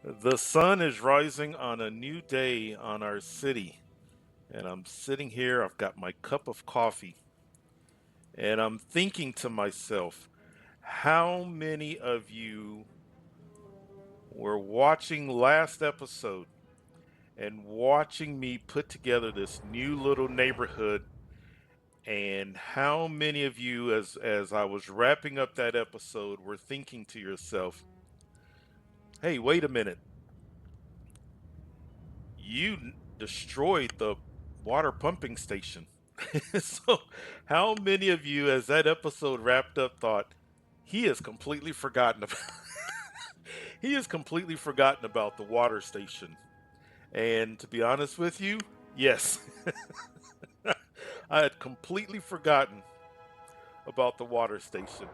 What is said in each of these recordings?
The sun is rising on a new day on our city, and I'm sitting here. I've got my cup of coffee, and I'm thinking to myself, how many of you were watching last episode and watching me put together this new little neighborhood? And how many of you, as I was wrapping up that episode, were thinking to yourself, hey, wait a minute, destroyed the water pumping station. So, how many of you, as that episode wrapped up, thought he has completely forgotten about he has completely forgotten about the water station? And to be honest with you, yes, I had completely forgotten about the water station.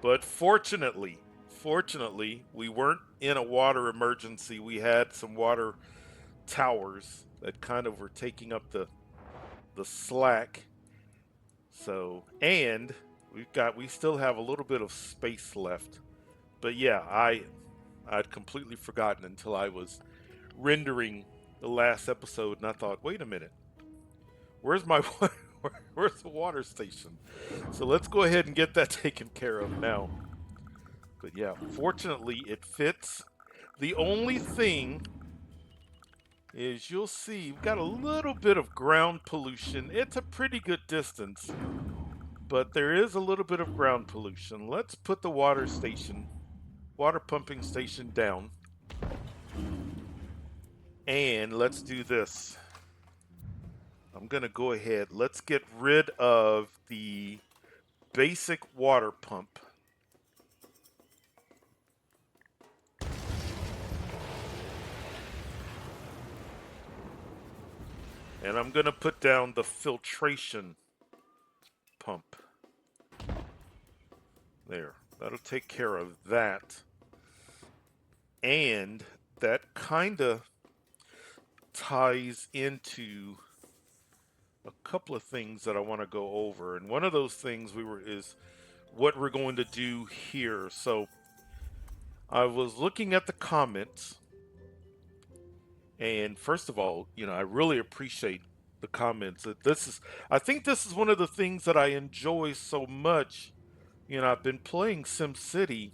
But fortunately, we weren't in a water emergency. We had some water towers that kind of were taking up the slack. So, and we still have a little bit of space left. But yeah, I'd completely forgotten until I was rendering the last episode and I thought, "Wait a minute. Where's my where's the water station?" So, let's go ahead and get that taken care of now. But yeah, fortunately it fits. The only thing is you'll see we've got a little bit of ground pollution. It's a pretty good distance, but there is a little bit of ground pollution. Let's put the water pumping station down, and let's do this. I'm going to go ahead. Let's get rid of the basic water pump. And I'm going to put down the filtration pump. There. That'll take care of that. And that kind of ties into a couple of things that I want to go over. And one of those things is what we're going to do here. So I was looking at the comments, and first of all, I really appreciate the comments. I think this is one of the things that I enjoy so much. I've been playing SimCity,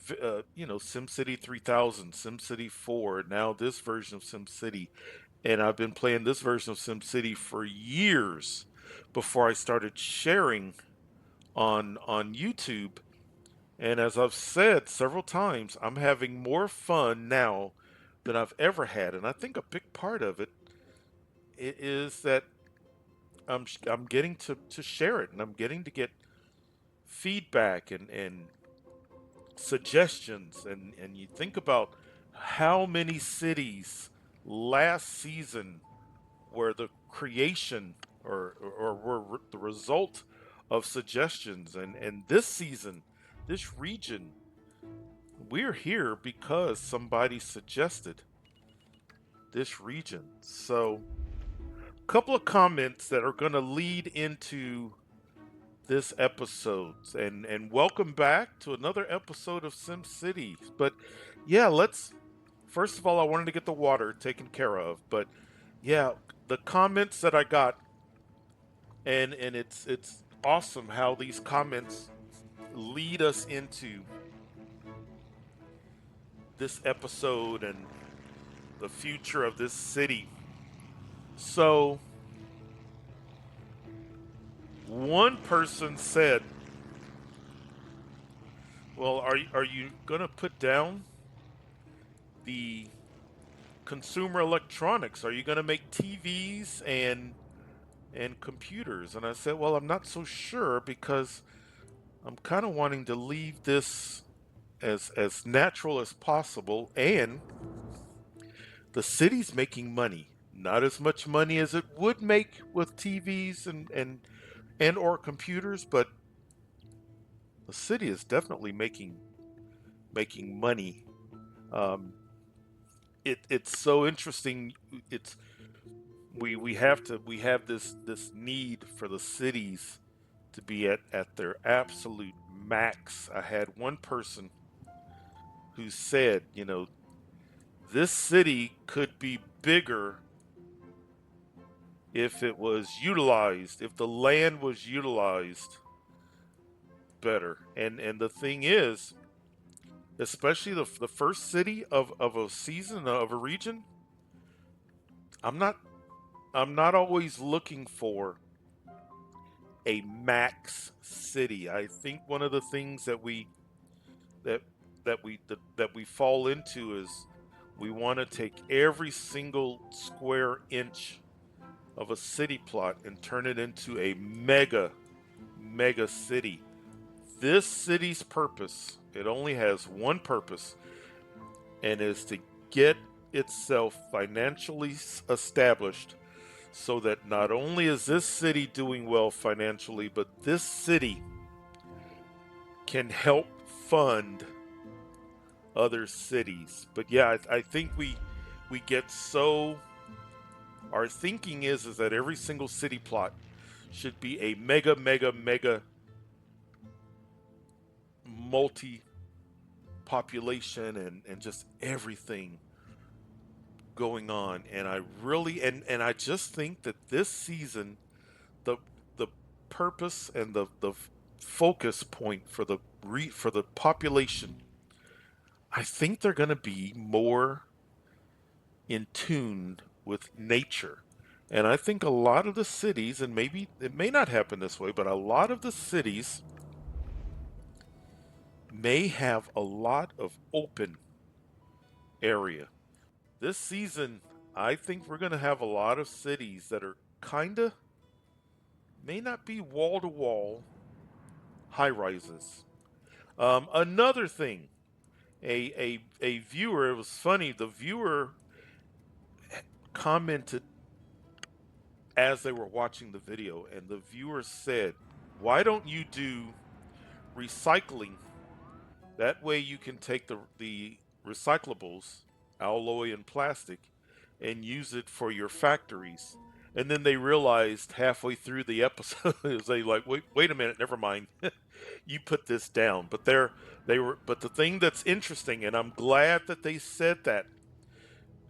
SimCity 3000, SimCity 4, now this version of SimCity. And I've been playing this version of SimCity for years before I started sharing on YouTube. And as I've said several times, I'm having more fun now than I've ever had. And I think a big part of it is that I'm getting to share it, and I'm getting to get feedback and suggestions. And you think about how many cities last season were the creation or were the result of suggestions. And this season, this region, we're here because somebody suggested this region. So, a couple of comments that are going to lead into this episode. And welcome back to another episode of SimCity. But yeah, let's first of all, I wanted to get the water taken care of. But yeah, the comments that I got, and it's awesome how these comments lead us into this episode and the future of this city. So, one person said, "Well, are you going to put down the consumer electronics? Are you going to make TVs and computers?" And I said, "Well, I'm not so sure because I'm kind of wanting to leave this as natural as possible, and the city's making money. Not as much money as it would make with TVs and or computers, but the city is definitely making money. Um, it's so interesting. It's we have this need for the cities to be at their absolute max. I had one person who said, this city could be bigger if it was utilized, if the land was utilized better. And the thing is, especially the first city of a season of a region, I'm not I'm not always looking for a max city. I think one of the things that that we fall into is we want to take every single square inch of a city plot and turn it into a mega city. This city's purpose, it only has one purpose, and is to get itself financially established so that not only is this city doing well financially, but this city can help fund other cities. But yeah, I think we get so our thinking is that every single city plot should be a mega multi population and just everything going on. And I really and I just think that this season the the purpose and the focus point for for the population, I think they're going to be more in tune with nature. And I think a lot of the cities, and maybe it may not happen this way, but a lot of the cities may have a lot of open area. This season, I think we're going to have a lot of cities that are kind of, may not be wall to wall high rises. Another thing, a viewer, it was funny, the viewer commented as they were watching the video, and the viewer said, "Why don't you do recycling? That way you can take the recyclables, alloy and plastic, and use it for your factories." And then they realized halfway through the episode, they like, wait a minute, never mind, you put this down. But but the thing that's interesting, and I'm glad that they said that,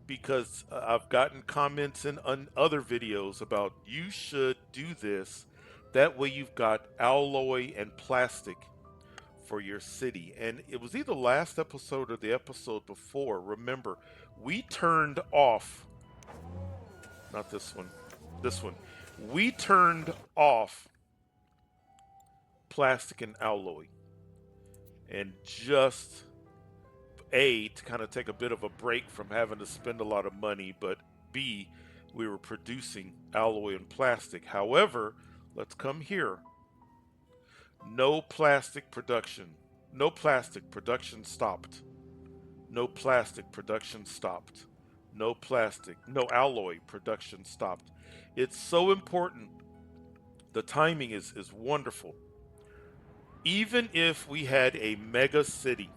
because I've gotten comments in on other videos about you should do this. That way you've got alloy and plastic for your city. And it was either last episode or the episode before. Remember, we turned off, not this one, this one. We turned off plastic and alloy, and just A, to kind of take a bit of a break from having to spend a lot of money, but B, we were producing alloy and plastic. However, let's come here. No plastic production. No plastic production stopped. No plastic production stopped. No plastic, no alloy production stopped. It's so important. The timing is wonderful. Even if we had a mega city,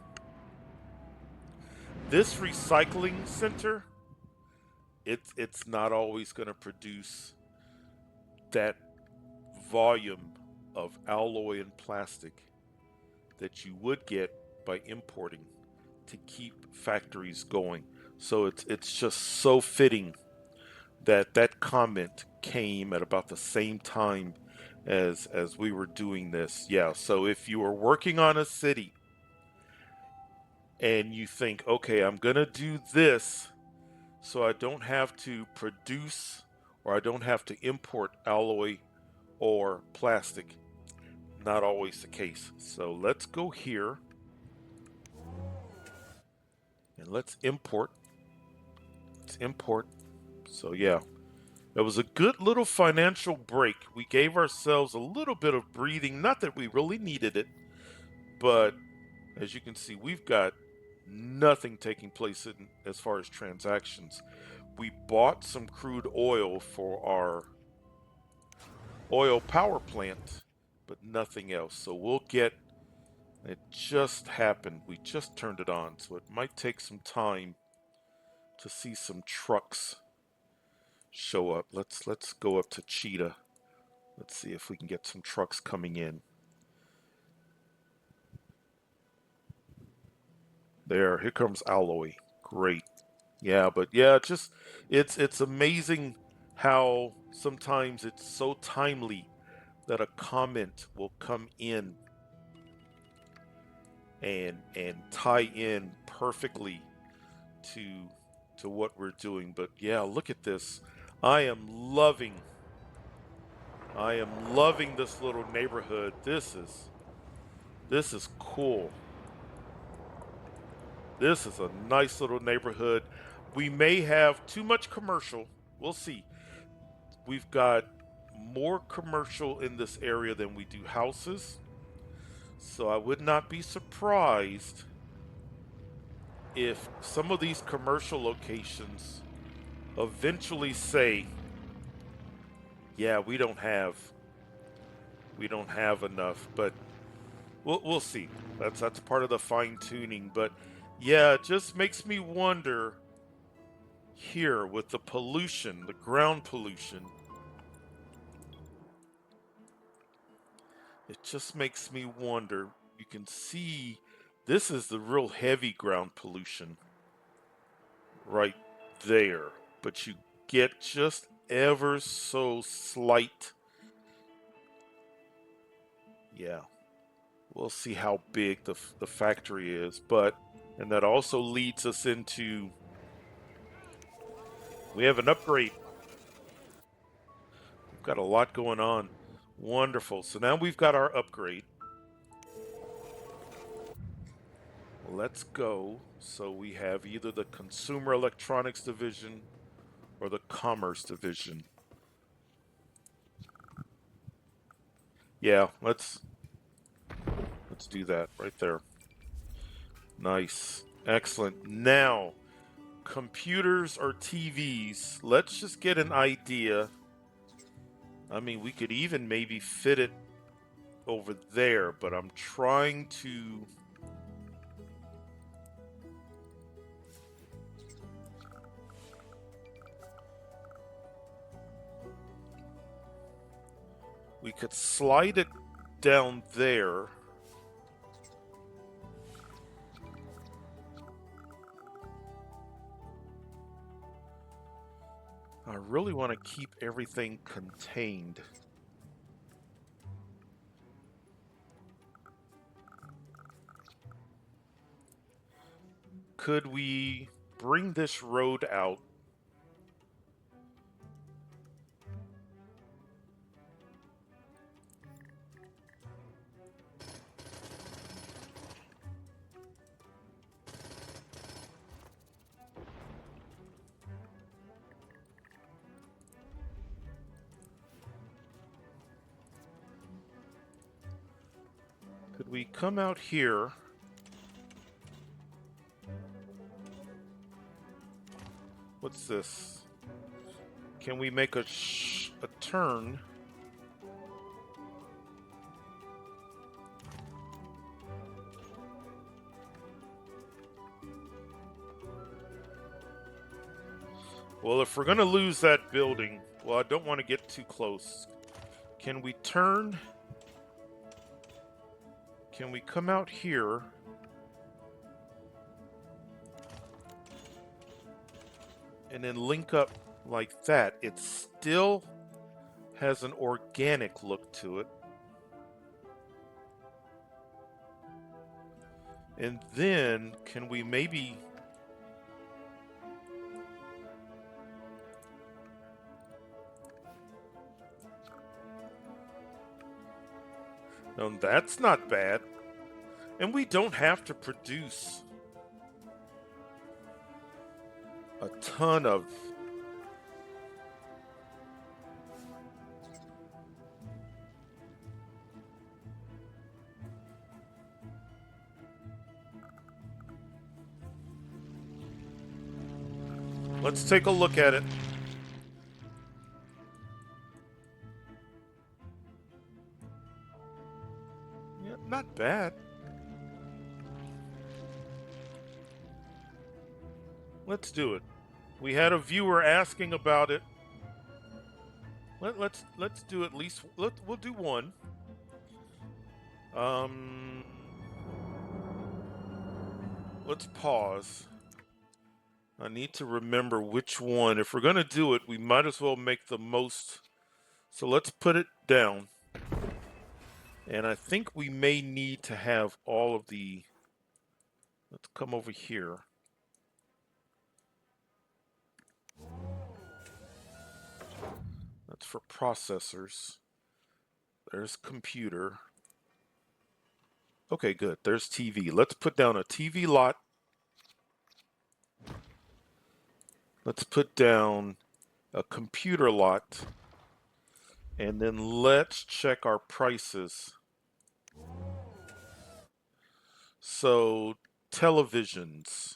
this recycling center, it's not always going to produce that volume of alloy and plastic that you would get by importing to keep factories going. So it's just so fitting that that comment came at about the same time as we were doing this. Yeah, so if you are working on a city and you think, okay, I'm going to do this so I don't have to produce or I don't have to import alloy or plastic. Not always the case. So let's go here and let's import. Let's import. So yeah, it was a good little financial break. We gave ourselves a little bit of breathing. Not that we really needed it, but as you can see, we've got nothing taking place as far as transactions. We bought some crude oil for our oil power plant, but nothing else. So we'll get, it just happened. We just turned it on, so it might take some time to see some trucks show up. Let's go up to Cheetah. Let's see if we can get some trucks coming in. There, here comes Alloy. Great. Yeah, but yeah, it's amazing how sometimes it's so timely that a comment will come in and tie in perfectly to to what we're doing. But yeah, look at this. I am loving I am loving this little neighborhood. This is cool. This is a nice little neighborhood. We may have too much commercial. We'll see. We've got more commercial in this area than we do houses. So I would not be surprised if some of these commercial locations eventually say, "Yeah, we don't have enough," but we'll see. That's part of the fine tuning, but yeah, it just makes me wonder here with the pollution, the ground pollution. It just makes me wonder. You can see this is the real heavy ground pollution right there, but you get just ever so slight. Yeah, we'll see how big the factory is, but and that also leads us into we have an upgrade. We've got a lot going on. Wonderful. So now we've got our upgrade. Let's go. So we have either the consumer electronics division or the commerce division. Yeah, let's do that right there. Nice. Excellent. Now, computers or TVs. Let's just get an idea. I mean, we could even maybe fit it over there, but I'm trying to we could slide it down there. I really want to keep everything contained. Could we bring this road out? Could we come out here? What's this? Can we make a turn? Well, if we're going to lose that building, well, I don't want to get too close. Can we turn? Can we come out here? And then link up like that. It still has an organic look to it. And then can we maybe no, that's not bad. And we don't have to produce a ton of let's take a look at it. Yeah, not bad. Let's do it. We had a viewer asking about it. Let's do at least we'll do one. Um let's pause. I need to remember which one. If we're going to do it, we might as well make the most. So let's put it down. And I think we may need to have all of the, let's come over here. That's for processors. There's computer. Okay, good. There's TV. Let's put down a TV lot. Let's put down a computer lot. And then let's check our prices. So, televisions.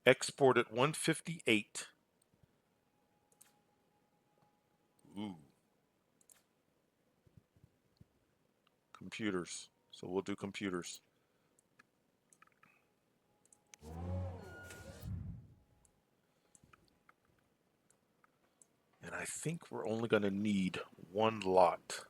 Export at 158. Ooh. Computers. So we'll do computers. And I think we're only going to need one lot.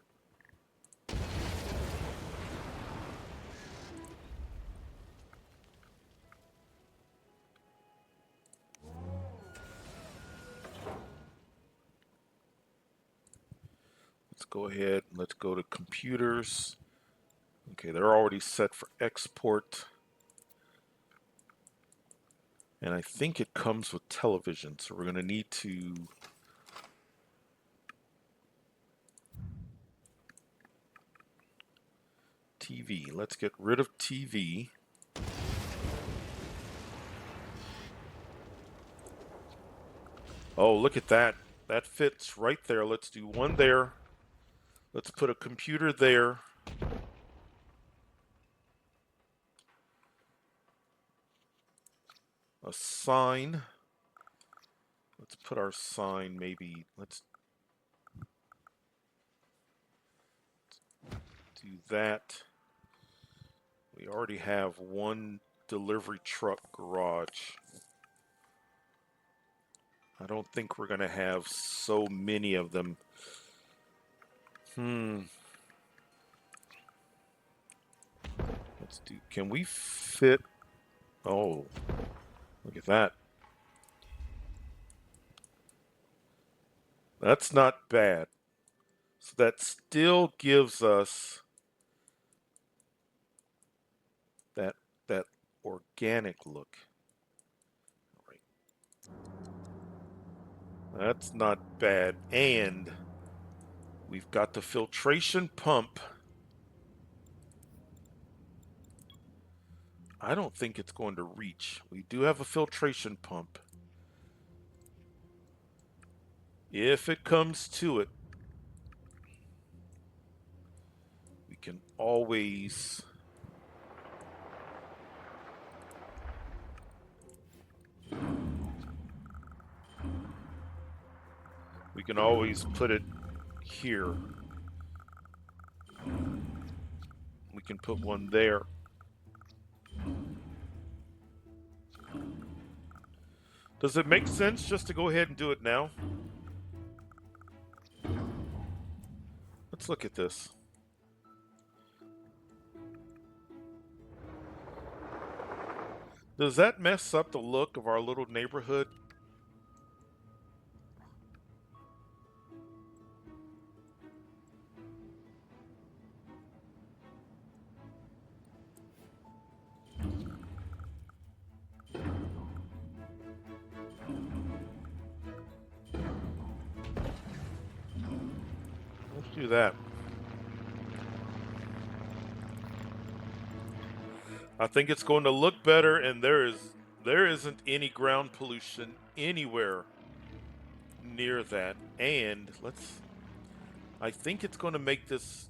Let's go ahead and let's go to computers. Okay, they're already set for export. And I think it comes with television, so we're going to need to TV. Let's get rid of TV. Oh, look at that. That fits right there. Let's do one there. Let's put a computer there. A sign. Let's put our sign maybe. Let's do that. We already have one delivery truck garage. I don't think we're going to have so many of them. Let's do, can we fit? Oh, look at that. That's not bad. So that still gives us that organic look. All right. That's not bad. And we've got the filtration pump. I don't think it's going to reach. We do have a filtration pump. If it comes to it, we can always put it here. We can put one there. Does it make sense just to go ahead and do it now? Let's look at this. Does that mess up the look of our little neighborhood? Let's do that. I think it's going to look better, and there isn't any ground pollution anywhere near that. And I think it's going to make this.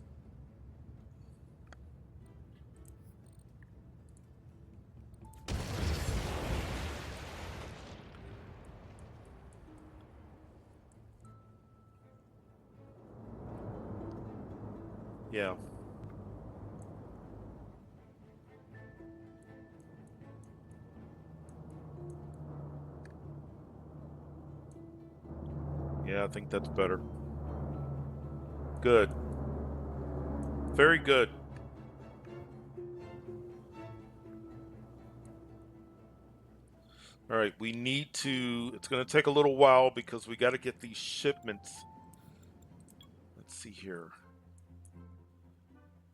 Yeah. Yeah, I think that's better. Good. Very good. All right, we need to, it's going to take a little while because we got to get these shipments. Let's see here.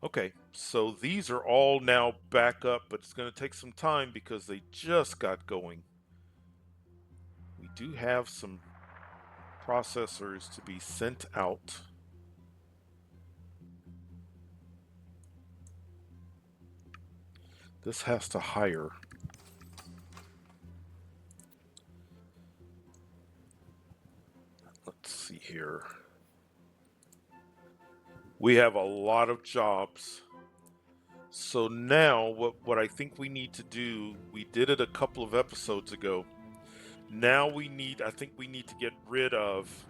Okay, so these are all now back up, but it's going to take some time because they just got going. We do have some processors to be sent out. This has to hire. Let's see here. We have a lot of jobs. So now what I think we need to do, we did it a couple of episodes ago. Now I think we need to get rid of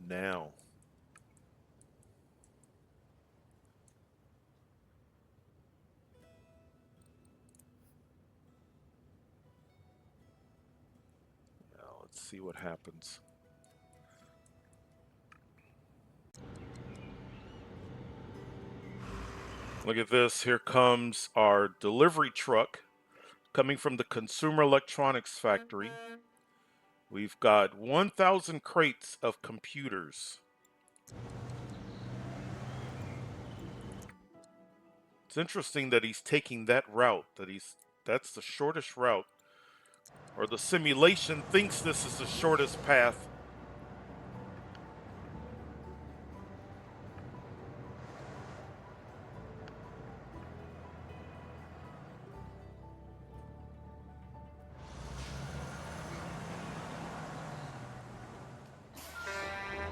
now. Now let's see what happens. Look at this. Here comes our delivery truck coming from the Consumer Electronics Factory. We've got 1,000 crates of computers. It's interesting that he's taking that route, that's the shortest route, or the simulation thinks this is the shortest path.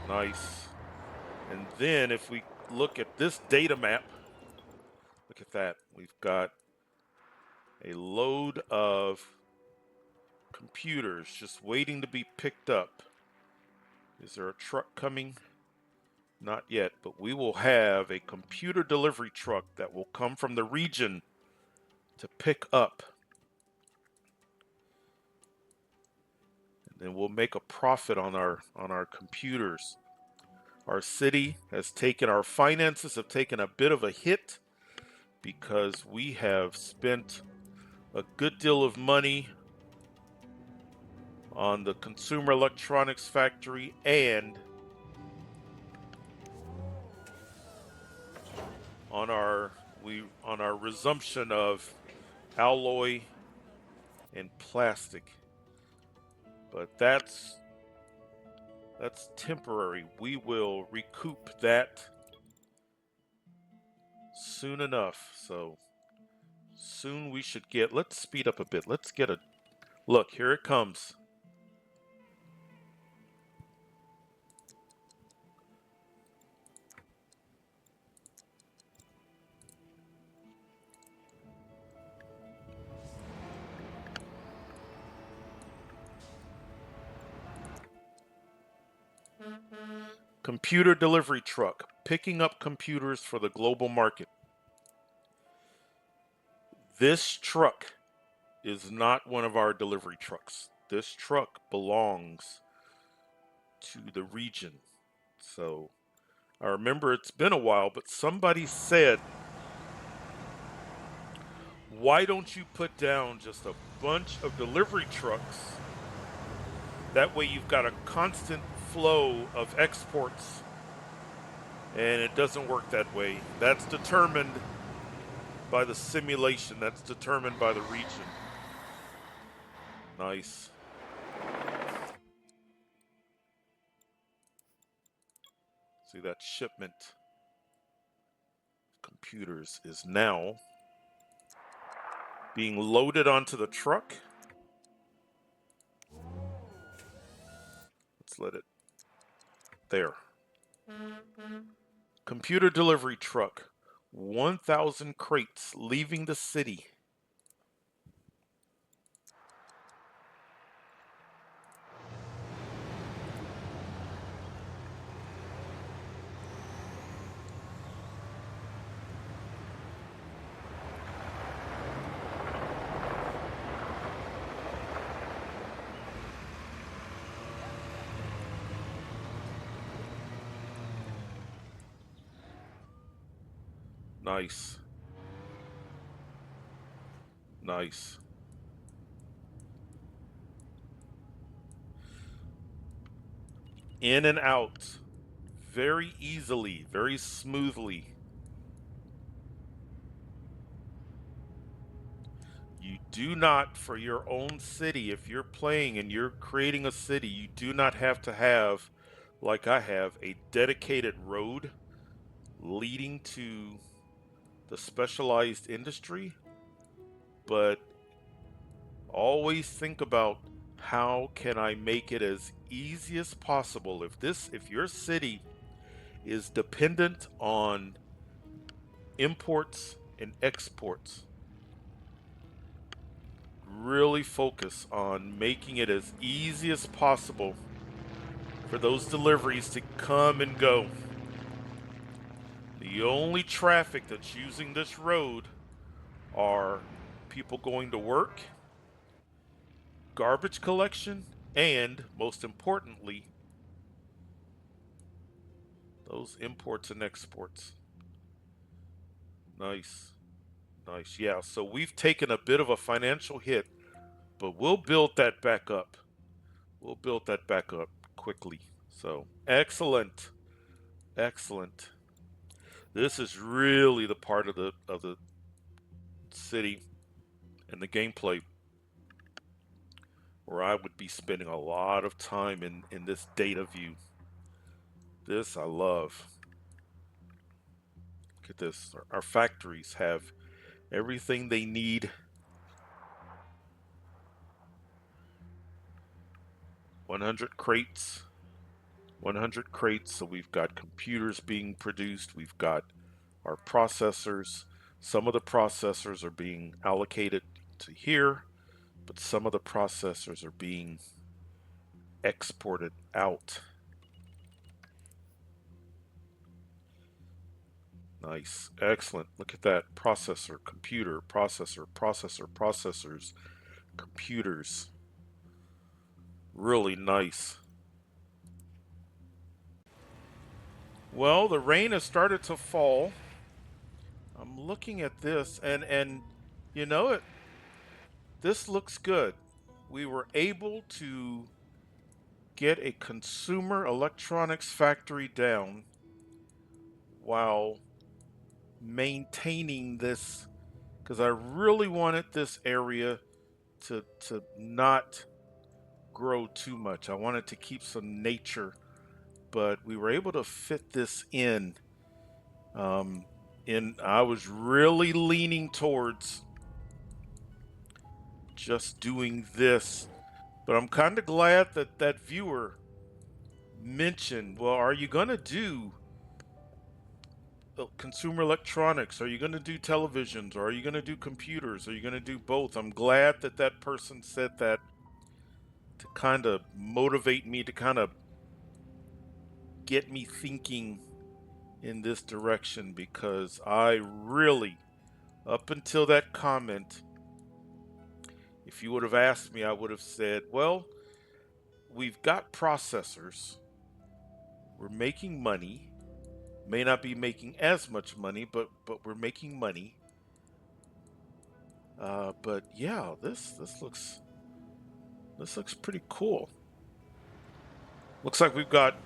Nice. And then if we look at this data map, look at that. We've got a load of computers just waiting to be picked up. Is there a truck coming? Not yet, but we will have a computer delivery truck that will come from the region to pick up. And then we'll make a profit on our computers. Our city has taken, our finances have taken a bit of a hit because we have spent a good deal of money on the Consumer Electronics Factory and on our resumption of alloy and plastic. But that's temporary. We will recoup that soon enough. So soon we should get, let's speed up a bit. Let's get a look. Here it comes. Computer delivery truck picking up computers for the global market. This truck is not one of our delivery trucks. This truck belongs to the region. So I remember it's been a while, but somebody said, why don't you put down just a bunch of delivery trucks? That way you've got a constant flow of exports, and it doesn't work that way. That's determined by the simulation, that's determined by the region. Nice. See, that shipment computers is now being loaded onto the truck. Let's let it there. Computer delivery truck. 1,000 crates leaving the city. Nice. Nice. In and out. Very easily, very smoothly. You do not, for your own city, if you're playing and you're creating a city, you do not have to have, like I have, a dedicated road leading to the specialized industry. But always think about, how can I make it as easy as possible? If your city is dependent on imports and exports, really focus on making it as easy as possible for those deliveries to come and go. The only traffic that's using this road are people going to work, garbage collection, and most importantly, those imports and exports. Nice. Nice. Yeah, so we've taken a bit of a financial hit, but we'll build that back up. We'll build that back up quickly. So, excellent. Excellent. This is really the part of the city and the gameplay where I would be spending a lot of time in this data view. This I love. Look at this. Our factories have everything they need. 100 crates. 100 crates. So we've got computers being produced. We've got our processors. Some of the processors are being allocated to here, but some of the processors are being exported out. Nice. Excellent. Look at that. Processor, computer, processor, processor, processors, computers. Really nice. Well, the rain has started to fall. I'm looking at this and you know it, this looks good. We were able to get a consumer electronics factory down while maintaining this, because I really wanted this area to not grow too much. I wanted to keep some nature, but we were able to fit this in. I was really leaning towards just doing this, but I'm kind of glad that that viewer mentioned, well, are you going to do consumer electronics? Are you going to do televisions? Or are you going to do computers? Are you going to do both? I'm glad that that person said that to kind of motivate me, to kind of get me thinking in this direction, because I really, up until that comment, if you would have asked me, I would have said, well, we've got processors, we're making money, may not be making as much money, but we're making money. But yeah, this looks pretty cool. Looks like we've got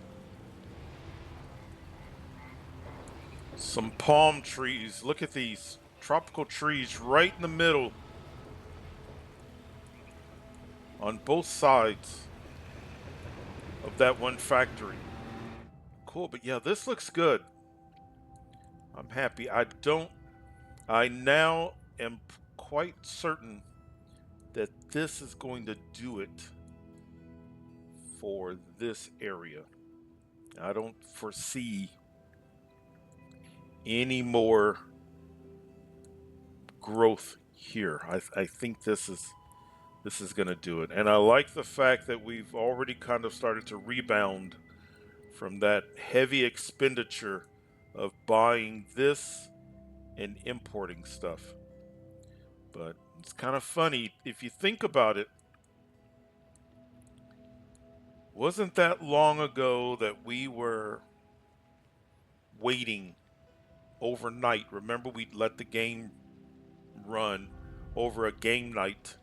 some palm trees. Look at these tropical trees right in the middle on both sides of that one factory. Cool, but yeah, this looks good. I'm happy. I now am quite certain that this is going to do it for this area. I don't foresee any more growth here. I think this is going to do it. And I like the fact that we've already kind of started to rebound from that heavy expenditure of buying this and importing stuff. But it's kind of funny if you think about it. Wasn't that long ago that we were waiting overnight? Remember, we'd let the game run over a game night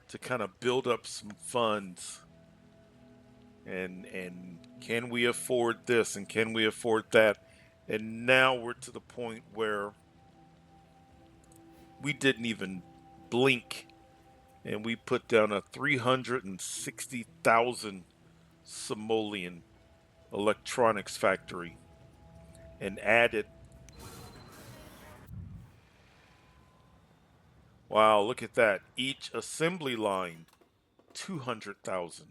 to kind of build up some funds, and can we afford this and can we afford that? And now we're to the point where we didn't even blink, and we put down a 360,000 simoleon electronics factory and added, wow, look at that, each assembly line 200,000.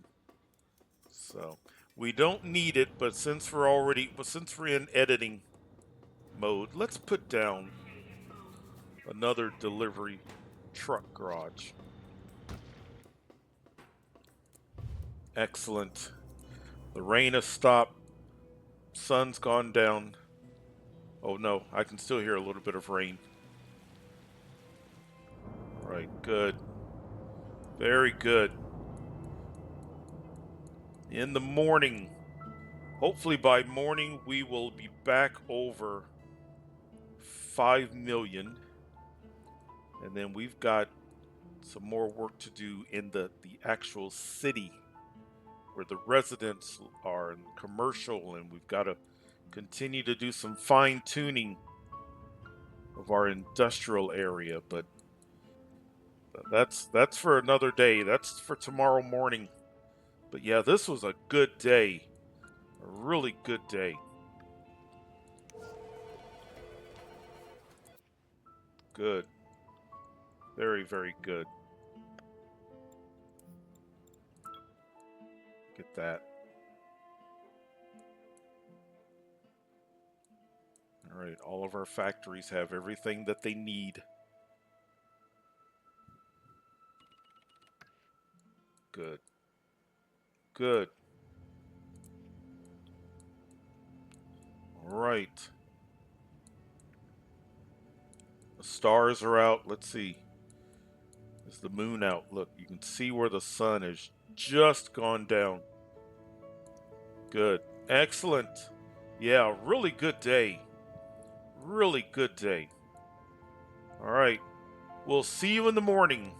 So we don't need it, but since we're in editing mode, let's put down another delivery truck garage. Excellent. The rain has stopped. Sun's gone down. Oh no, I can still hear a little bit of rain. All right, good. Very good. In the morning, hopefully by morning, we will be back over 5 million. And then we've got some more work to do in the actual city where the residents are and commercial, and we've got to continue to do some fine tuning of our industrial area. But that's for another day. That's for tomorrow morning. But yeah, this was a good day. A really good day. Good. Very, very good. Get that. All right, all of our factories have everything that they need. Good. Good. All right. The stars are out. Let's see. Is the moon out? Look, you can see where the sun has just gone down. Good. Excellent. Yeah, really good day. Really good day. All right. We'll see you in the morning.